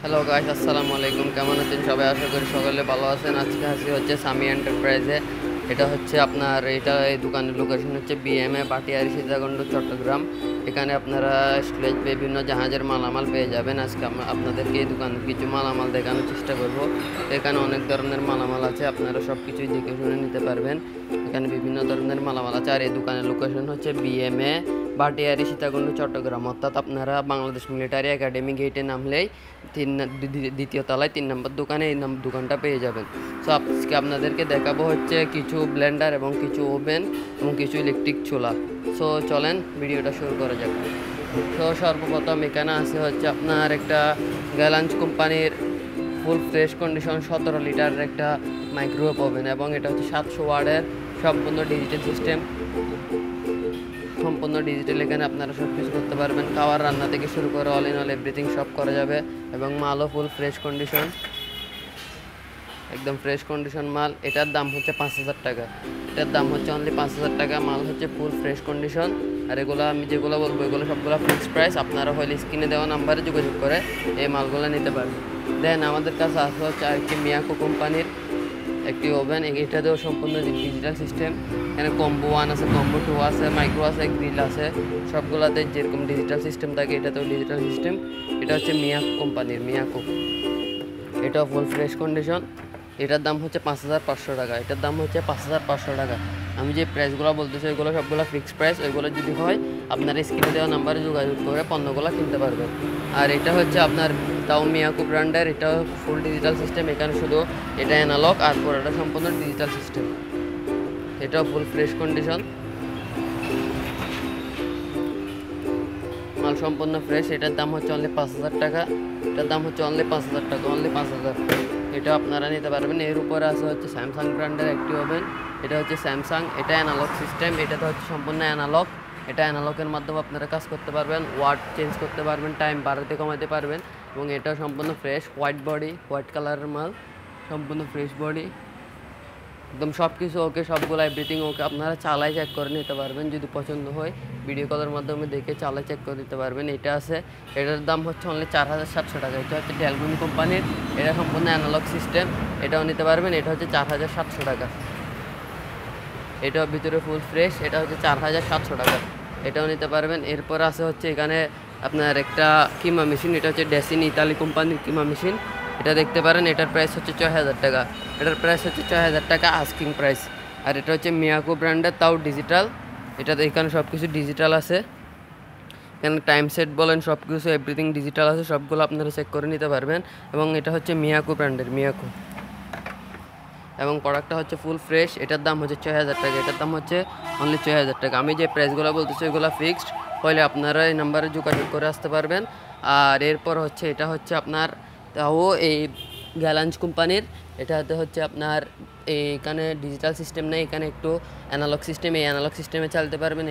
Hello guys, আসসালামু আলাইকুম। কেমন আছেন সবাই? আশা করি সকলে ভালো আছেন। আজকে হাসি হচ্ছে সামি এন্টারপ্রাইজে। এটা হচ্ছে আপনার এই দোকানের লোকেশন হচ্ছে বিএমএ বাটিয়ারি সীতাকুণ্ড চট্টগ্রাম। এখানে আপনারা স্লেজ বিভিন্ন জাহাজের মালামাল পেয়ে যাবেন। আজকে আপনাদেরকে এই দোকানের কিছু মালামাল দেখানোর চেষ্টা করব। এখানে অনেক ধরনের মালামাল আছে, আপনারা সব কিছুই দেখে শুনে নিতে পারবেন। এখানে বিভিন্ন ধরনের মালামাল আছে। আর এই দোকানের লোকেশন হচ্ছে বিএমএ বাটিয়ারি সীতাকুণ্ড চট্টগ্রাম। অর্থাৎ আপনারা বাংলাদেশ মিলিটারি একাডেমি গেটে নামলেই দ্বিতীয় তলায় 3 নম্বর দোকানে এই দোকানটা পেয়ে যাবেন। সো আজকে আপনাদেরকে দেখাবো হচ্ছে কিছু ব্লেন্ডার এবং কিছু ওভেন এবং কিছু ইলেকট্রিক চুলা। সো চলেন ভিডিওটা শুরু করা যাক। তো সর্বপ্রথম এখানে আছে হচ্ছে আপনার একটা গ্যালাঞ্জ কোম্পানির ফুল ফ্রেশ কন্ডিশন 17 লিটারের একটা মাইক্রোওয়েভ ওভেন, এবং এটা হচ্ছে 700 ওয়াটের সম্পূর্ণ ডিজিটাল সিস্টেম। সম্পূর্ণ ডিজিটাল, এখানে আপনারা সব কিছু করতে পারবেন। খাওয়ার রান্না থেকে শুরু করে অল ইন অল এভরিথিং সব করা যাবে। এবং মালও ফুল ফ্রেশ কন্ডিশন, একদম ফ্রেশ কন্ডিশন মাল। এটার দাম হচ্ছে 5,000 টাকা। এটার দাম হচ্ছে অনলি 5,000 টাকা। মাল হচ্ছে ফুল ফ্রেশ কন্ডিশন। আর এগুলো আমি যেগুলো বলবো এগুলো সবগুলো ফিক্সড প্রাইস। আপনারা হলে স্ক্রিনে দেওয়া নাম্বারে যোগাযোগ করে এই মালগুলো নিতে পারবেন। দেন আমাদের কাছে আসা হচ্ছে আরেকটি মিয়াকো কোম্পানির একটি ওভেন। এটাতেও সম্পূর্ণ ডিজিটাল সিস্টেম। এখানে কম্বো 1 আছে, কম্বো 2 আছে, মাইক্রো আছে, গ্রিল আছে। সবগুলোতে যেরকম ডিজিটাল সিস্টেম থাকে এটাতেও ডিজিটাল সিস্টেম। এটা হচ্ছে মিয়াকো কোম্পানির মিয়াকো। এটাও ফুল ফ্রেশ কন্ডিশন। এটার দাম হচ্ছে 5,500 টাকা। এটার দাম হচ্ছে 5,500 টাকা। আমি যে প্রাইসগুলো বলতেছি ওইগুলো সবগুলো ফিক্সড প্রাইস। ওইগুলো যদি হয় আপনার স্ক্রিনে দেওয়া নাম্বারে যোগাযোগ করে পণ্যগুলো কিনতে পারবেন। আর এটা হচ্ছে আপনার তাও মিয়াকো ব্র্যান্ডের। এটাও ফুল ডিজিটাল সিস্টেম। এখানে শুধু এটা অ্যানালগ, আর পুরোটা সম্পূর্ণ ডিজিটাল সিস্টেম। এটাও ফুল ফ্রেশ কন্ডিশন, মাল সম্পূর্ণ ফ্রেশ। এটার দাম হচ্ছে অনলি 5,000 টাকা। এটার দাম হচ্ছে অনলি 5,000 টাকা, অনলি 5,000। এটা আপনারা নিতে পারবেন। এর উপরে আছে হচ্ছে স্যামসাং ব্র্যান্ডের একটি ওভেন। এটা হচ্ছে স্যামসাং। এটা অ্যানালগ সিস্টেম। এটাতে হচ্ছে সম্পূর্ণ অ্যানালগ। এটা অ্যানালগের মাধ্যমে আপনারা কাজ করতে পারবেন, ওয়াট চেঞ্জ করতে পারবেন, টাইম বাড়াতে কমাতে পারবেন। এবং এটা সম্পূর্ণ ফ্রেশ, হোয়াইট বডি, হোয়াইট কালারের মাল, সম্পূর্ণ ফ্রেশ বডি, একদম সব কিছু ওকে, সবগুলো এভরিথিং ওকে। আপনারা চালাই চেক করে নিতে পারবেন, যদি পছন্দ হয় ভিডিও কলের মাধ্যমে দেখে চালাই চেক করে দিতে পারবেন। এটা আছে, এটার দাম হচ্ছে অনলি 4,700 টাকা। এটা হচ্ছে ডেলগুনি কোম্পানির। এটা সম্পূর্ণ অ্যানালগ সিস্টেম। এটাও নিতে পারবেন। এটা হচ্ছে 4,700 টাকা। এটাও ভিতরে ফুল ফ্রেশ। এটা হচ্ছে 4,700 টাকা। এটাও নিতে পারবেন। এরপর আছে হচ্ছে এখানে আপনার একটা কিমা মেশিন। এটা হচ্ছে ডেসিনি ইতালি কোম্পানির কিমা মেশিন। এটা দেখতে পারেন। এটার প্রাইস হচ্ছে 6,000 টাকা। এটার প্রাইস হচ্ছে 6,000 টাকা আস্কিং প্রাইস। আর এটা হচ্ছে মিয়াকো ব্র্যান্ডের, তাও ডিজিটাল। এটাতে এখানে সব কিছু ডিজিটাল আছে। এখানে টাইম সেট বলেন সব কিছু এভরিথিং ডিজিটাল আছে। সবগুলো আপনারা চেক করে নিতে পারবেন। এবং এটা হচ্ছে মিয়াকো ব্র্যান্ডের, মিয়াকো। এবং প্রোডাক্টটা হচ্ছে ফুল ফ্রেশ। এটার দাম হচ্ছে 6,000 টাকা। এটার দাম হচ্ছে অনলি 6,000 টাকা। আমি যে প্রাইসগুলো বলতেছি ওইগুলো ফিক্সড, হলে আপনারা এই নাম্বারে যোগাযোগ করে আসতে পারবেন। আর এরপর হচ্ছে এটা হচ্ছে আপনার তাও এই গ্যালাঞ্জ কোম্পানির। এটাতে হচ্ছে আপনার এখানে ডিজিটাল সিস্টেম নেই, এখানে একটু অ্যানালগ সিস্টেম। এই অ্যানালগ সিস্টেমে চালাতে পারবেন।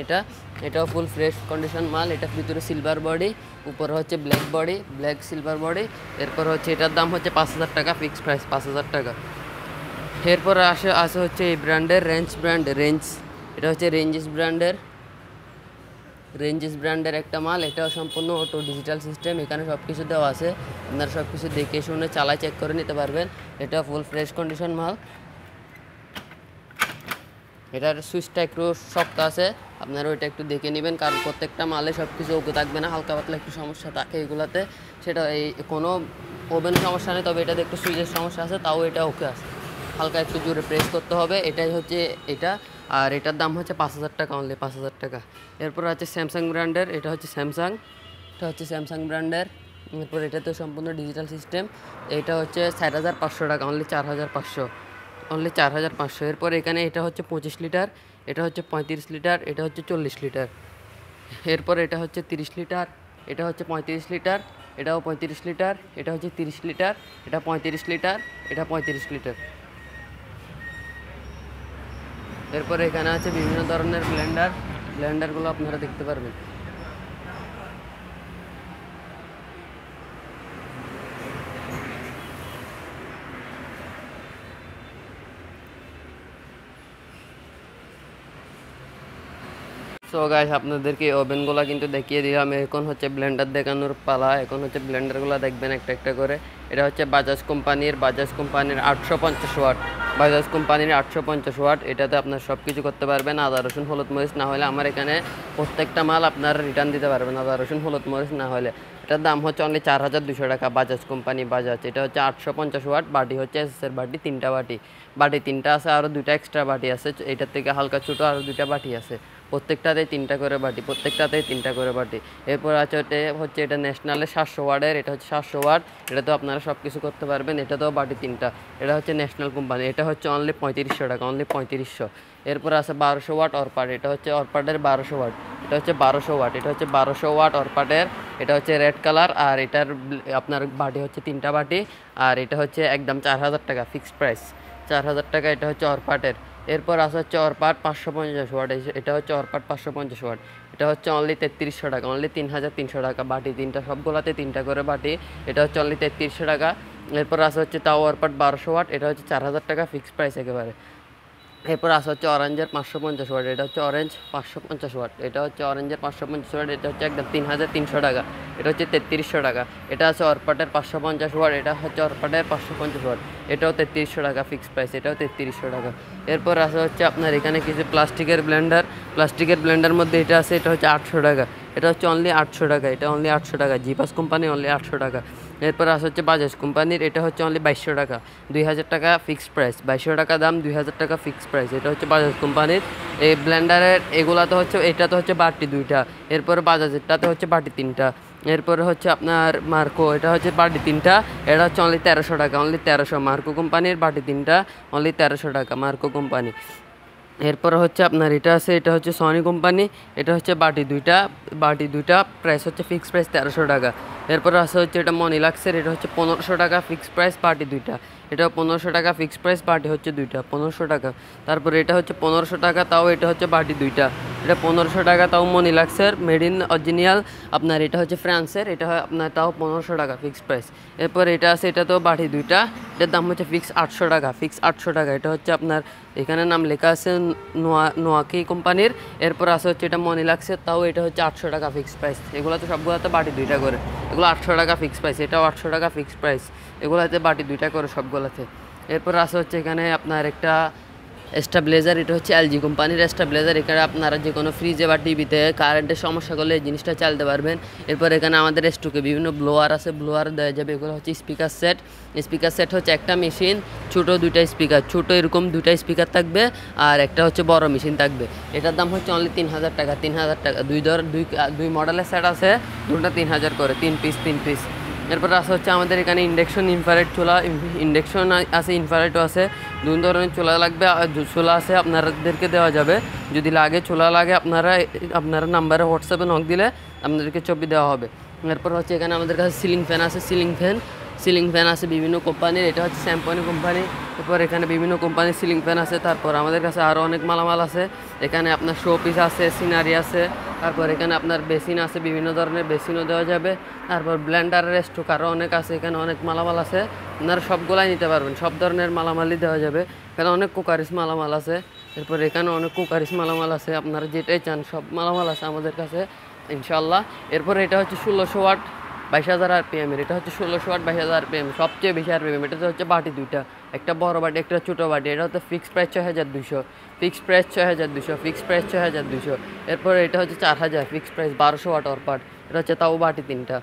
এটাও ফুল ফ্রেশ কন্ডিশন মাল। এটার ভিতরে সিলভার বডি, উপরে হচ্ছে black body, black silver body. এরপর হচ্ছে এটার দাম হচ্ছে 5,000 টাকা, ফিক্সড প্রাইস 5,000 টাকা। এরপর আসে হচ্ছে এই ব্র্যান্ডের রেঞ্জ। এটা হচ্ছে রেঞ্জেস ব্র্যান্ডের একটা মাল। এটাও সম্পূর্ণ অটো ডিজিটাল সিস্টেম। এখানে সব কিছু দেওয়া আছে, আপনারা সব কিছু দেখে শুনে চালাই চেক করে নিতে পারবেন। এটা ফুল ফ্রেশ কন্ডিশন মাল। এটার সুইচটা একটু শক্ত আছে, আপনারা ওইটা একটু দেখে নেবেন, কারণ প্রত্যেকটা মালে সব কিছু ওকে থাকবে না, হালকা পাতলা একটু সমস্যা থাকে এগুলাতে। সেটা এই কোনো ওভেন সমস্যা নেই, তবে এটাতে একটু সুইচের সমস্যা আছে, তাও এটা ওকে আছে। হালকা একটু জোরে প্রেস করতে হবে, এটাই হচ্ছে এটা। আর এটার দাম হচ্ছে 5,000 টাকা, অনলি 5,000 টাকা। এরপর আছে স্যামসাং ব্র্যান্ডের। এটা হচ্ছে স্যামসাং ব্র্যান্ডের। এরপর এটাতে সম্পূর্ণ ডিজিটাল সিস্টেম। এটা হচ্ছে 4,500 টাকা, অনলি 4,500, অনলি 4,500। এরপর এখানে এটা হচ্ছে 25 লিটার, এটা হচ্ছে 35 লিটার, এটা হচ্ছে 40 লিটার। এরপর এটা হচ্ছে 30 লিটার, এটা হচ্ছে 35 লিটার, এটাও 35 লিটার, এটা হচ্ছে 30 লিটার, এটা 35 লিটার, এটা 35 লিটার। এরপর এখানে আছে বিভিন্ন ধরনের ব্লেন্ডারগুলো আপনারা দেখতে পারবেন। সো সো গাইস আপনাদেরকে ওভেনগুলো কিন্তু দেখিয়ে দিলাম। এখন হচ্ছে ব্লেন্ডার দেখানোর পালা। এখন হচ্ছে ব্লেন্ডারগুলো দেখবেন একটা একটা করে। এটা হচ্ছে বাজাজ কোম্পানির 850 ওয়াট, বাজাজ কোম্পানির 850 ওয়াট। এটাতে আপনার সব কিছু করতে পারবেন, আদা রসুন হলুদ মরিচ না হলে আমার এখানে প্রত্যেকটা মাল আপনার রিটার্ন দিতে পারবেন, আদা রসুন হলুদ মরিচ না হলে। এটার দাম হচ্ছে অনলি 4200 টাকা, বাজাজ কোম্পানি বাজাজ। এটা হচ্ছে 850 ওয়াট, বাটি হচ্ছে এসএসের বাটি, 3টা বাটি 3টা আছে, আরও 2টা এক্সট্রা বাটি আছে, এটার থেকে হালকা ছোটো আরও 2টা বাটি আছে, প্রত্যেকটাতেই 3টা করে বাটি, প্রত্যেকটাতেই 3টা করে বাটি। এরপর আছে হচ্ছে এটা ন্যাশনালের 700 ওয়াটের, এটা হচ্ছে 700 ওয়াট। এটা তো আপনারা সব কিছু করতে পারবেন, এটাতেও বাটি 3টা। এটা হচ্ছে ন্যাশনাল কোম্পানি, এটা হচ্ছে অনলি 3500 টাকা, অনলি 3500। এরপর আছে 1200 ওয়াট অরপাট, এটা হচ্ছে অরপাটের 1200 ওয়াট, এটা হচ্ছে 1200 ওয়াট, এটা হচ্ছে 1200 ওয়াট অরপাটের। এটা হচ্ছে রেড কালার, আর এটার আপনার বাটি হচ্ছে 3টা বাটি, আর এটা হচ্ছে একদম 4000 টাকা ফিক্সড প্রাইস, 4000 টাকা। এটা হচ্ছে অরপাটের। এরপর আছে হচ্ছে অরপাট 550 ওয়াট, এটা হচ্ছে অরপাট 550 ওয়াট। এটা হচ্ছে অনলি 3300 টাকা, অনলি 3300 টাকা, বাটি 3টা, সবগুলোতে 3টা করে বাটি। এটা হচ্ছে অনলি 3300 টাকা। এরপর আছে হচ্ছে তাও অরপাট 1200 ওয়াট, এটা হচ্ছে 4000 টাকা ফিক্সড প্রাইস একেবারে। এরপর আসা হচ্ছে অরেঞ্জের 550 ওয়াট, এটা হচ্ছে অরেঞ্জ 550 ওয়াট, এটা হচ্ছে অরেঞ্জের 550 ওয়াট, এটা হচ্ছে একদম 3300 টাকা, এটা হচ্ছে 3300 টাকা। এটা আছে অরপাটের 550 ওয়াট, এটা হচ্ছে অরপাটের 550 ওয়াট, এটাও 3300 টাকা ফিক্সড প্রাইস, এটাও 3300 টাকা। এরপর আসা হচ্ছে আপনার এখানে কিছু প্লাস্টিকের ব্লেন্ডার মধ্যে এটা আছে, এটা হচ্ছে 800 টাকা, এটা হচ্ছে অনলি 800 টাকা, এটা অনলি 800 টাকা, জিপাস কোম্পানি অনলি 800 টাকা। এরপর আসা হচ্ছে বাজাজ কোম্পানির, এটা হচ্ছে অনলি 2200 টাকা, 2000 টাকা ফিক্সড প্রাইস, 2200 টাকা দাম, 2000 টাকা ফিক্সড প্রাইস। এটা হচ্ছে বাজাজ কোম্পানির। এই ব্লেন্ডারের এগুলা তো হচ্ছে, এটা তো হচ্ছে বাটি 2টা, এরপর বাজাজেরটাতে হচ্ছে বাটি 3টা। এরপরে হচ্ছে আপনার মার্কো, এটা হচ্ছে বাটি 3টা, এটা হচ্ছে অনলি 1300 টাকা, অনলি 1300, মার্কো কোম্পানির বাটি 3টা, অনলি 1300 টাকা, মার্কো কোম্পানি। এরপর হচ্ছে আপনার এটা আছে, এটা হচ্ছে সনি কোম্পানি, এটা হচ্ছে বাটি 2টা, প্রাইস হচ্ছে ফিক্সড প্রাইস 1300 টাকা। এরপর আছে হচ্ছে এটা মনিলাক্সের, এটা হচ্ছে 1500 টাকা ফিক্সড প্রাইস, বাটি 2টা, এটাও 1500 টাকা ফিক্সড প্রাইস, বাটি হচ্ছে 2টা, 1500 টাকা। তারপরে এটা হচ্ছে 1500 টাকা, তাও এটা হচ্ছে বাটি 2টা, এটা 1500 টাকা, তাও মনিলাক্সের, মেড ইন অরিজিনাল আপনার, এটা হচ্ছে ফ্রান্সের, এটা আপনার তাও 1500 টাকা ফিক্সড প্রাইস। এরপর এটা আছে, এটা তো বাটি 2টা, এটার দাম হচ্ছে ফিক্স 800 টাকা, ফিক্স 800 টাকা। এটা হচ্ছে আপনার এখানে নাম লেখা আছে নোয়াকি কোম্পানির। এরপর আছে হচ্ছে এটা মনিলাক্সের, তাও এটা হচ্ছে 800 টাকা ফিক্সড প্রাইস। এগুলো তো সবগুলোতে বাটি 2টা করে, এগুলো 800 টাকা ফিক্সড প্রাইস, এটাও 800 টাকা ফিক্সড প্রাইস, এগুলোতে বাটি 2টা করে সবগুলোতে। এরপর আছে হচ্ছে এখানে আপনার একটা স্টেবিলাইজার, এটা হচ্ছে এলজি কোম্পানির স্টেবিলাইজার। এখানে আপনারা যে কোনো ফ্রিজে বা টিভিতে কারেন্টের সমস্যা করলে এই জিনিসটা চালাতে পারবেন। এরপর এখানে আমাদের স্টকে বিভিন্ন ব্লোয়ার আছে, ব্লোয়ার দেওয়া যাবে। এগুলো হচ্ছে স্পিকার সেট হচ্ছে একটা মেশিন, ছোটো 2টা স্পিকার, ছোটো এরকম 2টা স্পিকার থাকবে, আর একটা হচ্ছে বড় মেশিন থাকবে। এটার দাম হচ্ছে অনলি 3000 টাকা, 3000 টাকা। দুই মডেলের সেট আছে, দুটো 3000 করে, 3 পিস। এরপর আছে হচ্ছে আমাদের এখানে ইন্ডাকশন ইনফ্রারেড চুলা, ইন্ডাকশন আছে, ইনফ্রারেডও আছে, 2 ধরনের চুলা লাগবে, চুলা আছে আপনাদেরকে দেওয়া যাবে। যদি লাগে চুলা লাগে, আপনারা নাম্বারে হোয়াটসঅ্যাপে নক দিলে আপনাদেরকে ছবি দেওয়া হবে। এরপর হচ্ছে এখানে আমাদের কাছে সিলিং ফ্যান আছে, সিলিং ফ্যান আছে বিভিন্ন কোম্পানির, এটা হচ্ছে স্যাম্পনি কোম্পানি। এরপর এখানে বিভিন্ন কোম্পানির সিলিং ফ্যান আছে। তারপর আমাদের কাছে আরও অনেক মালামাল আছে, এখানে আপনার শো পিস আছে, সিনারি আছে, তারপর এখানে আপনার বেসিন আছে, বিভিন্ন ধরনের বেসিনও দেওয়া যাবে। তারপর ব্লেন্ডারের স্টক আরও অনেক আছে, এখানে অনেক মালামাল আছে, আপনারা সবগুলাই নিতে পারবেন, সব ধরনের মালামালই দেওয়া যাবে। এখানে অনেক কুকারিস মালামাল আছে, এরপর এখানে অনেক কুকারিস মালামাল আছে, আপনারা যেটাই চান সব মালামাল আছে আমাদের কাছে ইনশাল্লাহ। এরপর এটা হচ্ছে 1600 ওয়াট 22000 RPM এর, এটা হচ্ছে 1600 ওয়াট 22000 RPM, সবচেয়ে বেশি RPM। এটাতে হচ্ছে বাটি 2টা, একটা বড় বাটি একটা ছোটো বাটি। এটা হচ্ছে ফিক্সড প্রাইস 6200, ফিক্সড প্রাইস 6200। এরপর এটা হচ্ছে 4000, ফিক্সড প্রাইস 1200 ওয়াট অরপাট, এটা হচ্ছে তাও বাটি 3টা।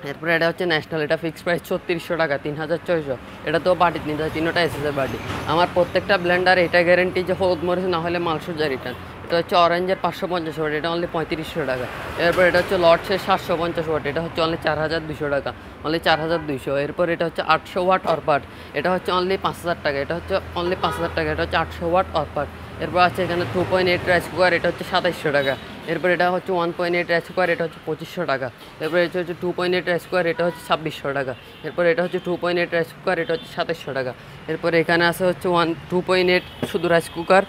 এরপরে এটা হচ্ছে ন্যাশনাল, এটা ফিক্সড প্রাইস 3600 টাকা, 3600, এটা তো বাটি 3টা এসেছে বাটি। আমার প্রত্যেকটা ব্লেন্ডার এটা গ্যারেন্টি যে হলুদ মরিচ না হলে মাল সোজা রিটার্ন। এটা হচ্ছে অরেঞ্জের 550 ওয়াট, এটা অনলি 3500 টাকা। এরপর এটা হচ্ছে লর্ডসের 750 ওয়াট, এটা হচ্ছে অনলি 4200 টাকা, অনলি 4200। এরপর এটা হচ্ছে 800 ওয়াট অরপাট, এটা হচ্ছে অনলি 5000 টাকা, এটা হচ্ছে অনলি 5000 টাকা, এটা হচ্ছে 800 ওয়াট অরপাট। এরপর আছে এখানে 2.8 রাইস কুকার, এটা হচ্ছে 2700 টাকা। এরপর এটা হচ্ছে 1.8 রাইস কুকার, এটা হচ্ছে 2500 টাকা। এরপর এটা হচ্ছে 2.8 রাইস কুকার, এটা হচ্ছে 2600 টাকা। এরপর এটা হচ্ছে 2.8 রাইস কুকার, এটা হচ্ছে 2700 টাকা। এরপর এখানে আছে হচ্ছে 2.8 শুধু রাইস কুকার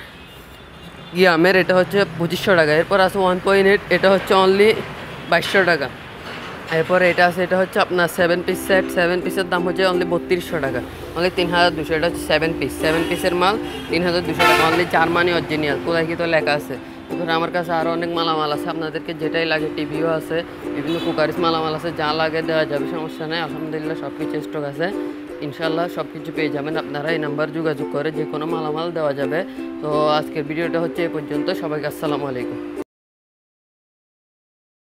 গিয়ামের, এটা হচ্ছে 2500 টাকা। এরপর আছে 1.8, এটা হচ্ছে অনলি 2200 টাকা। এরপরে এটা আছে, এটা হচ্ছে আপনার 7 পিস সেট, 7 পিসের দাম হচ্ছে অনলি 3200 টাকা, অনলি 3200। এটা হচ্ছে 7 পিসের মাল, 3200 টাকা, অনলি জার্মানি অরিজিনাল, কোথায় কি তো লেখা আছে। এবার আমার কাছে আরও অনেক মালামাল আছে, আপনাদেরকে যেটাই লাগে, টিভিও আছে, বিভিন্ন কুকারিস মালামাল আছে, যা লাগে দেওয়া যাবে, সমস্যা নেই। আলহামদুলিল্লাহ সব কিছু স্টক আছে, ইনশাল্লাহ সব কিছু পেয়ে যাবেন। আপনারা এই নাম্বার যোগাযোগ করে যে কোনো মালামাল দেওয়া যাবে। তো আজকের ভিডিওটা হচ্ছে এ পর্যন্ত। সবাইকে আসসালামু আলাইকুম।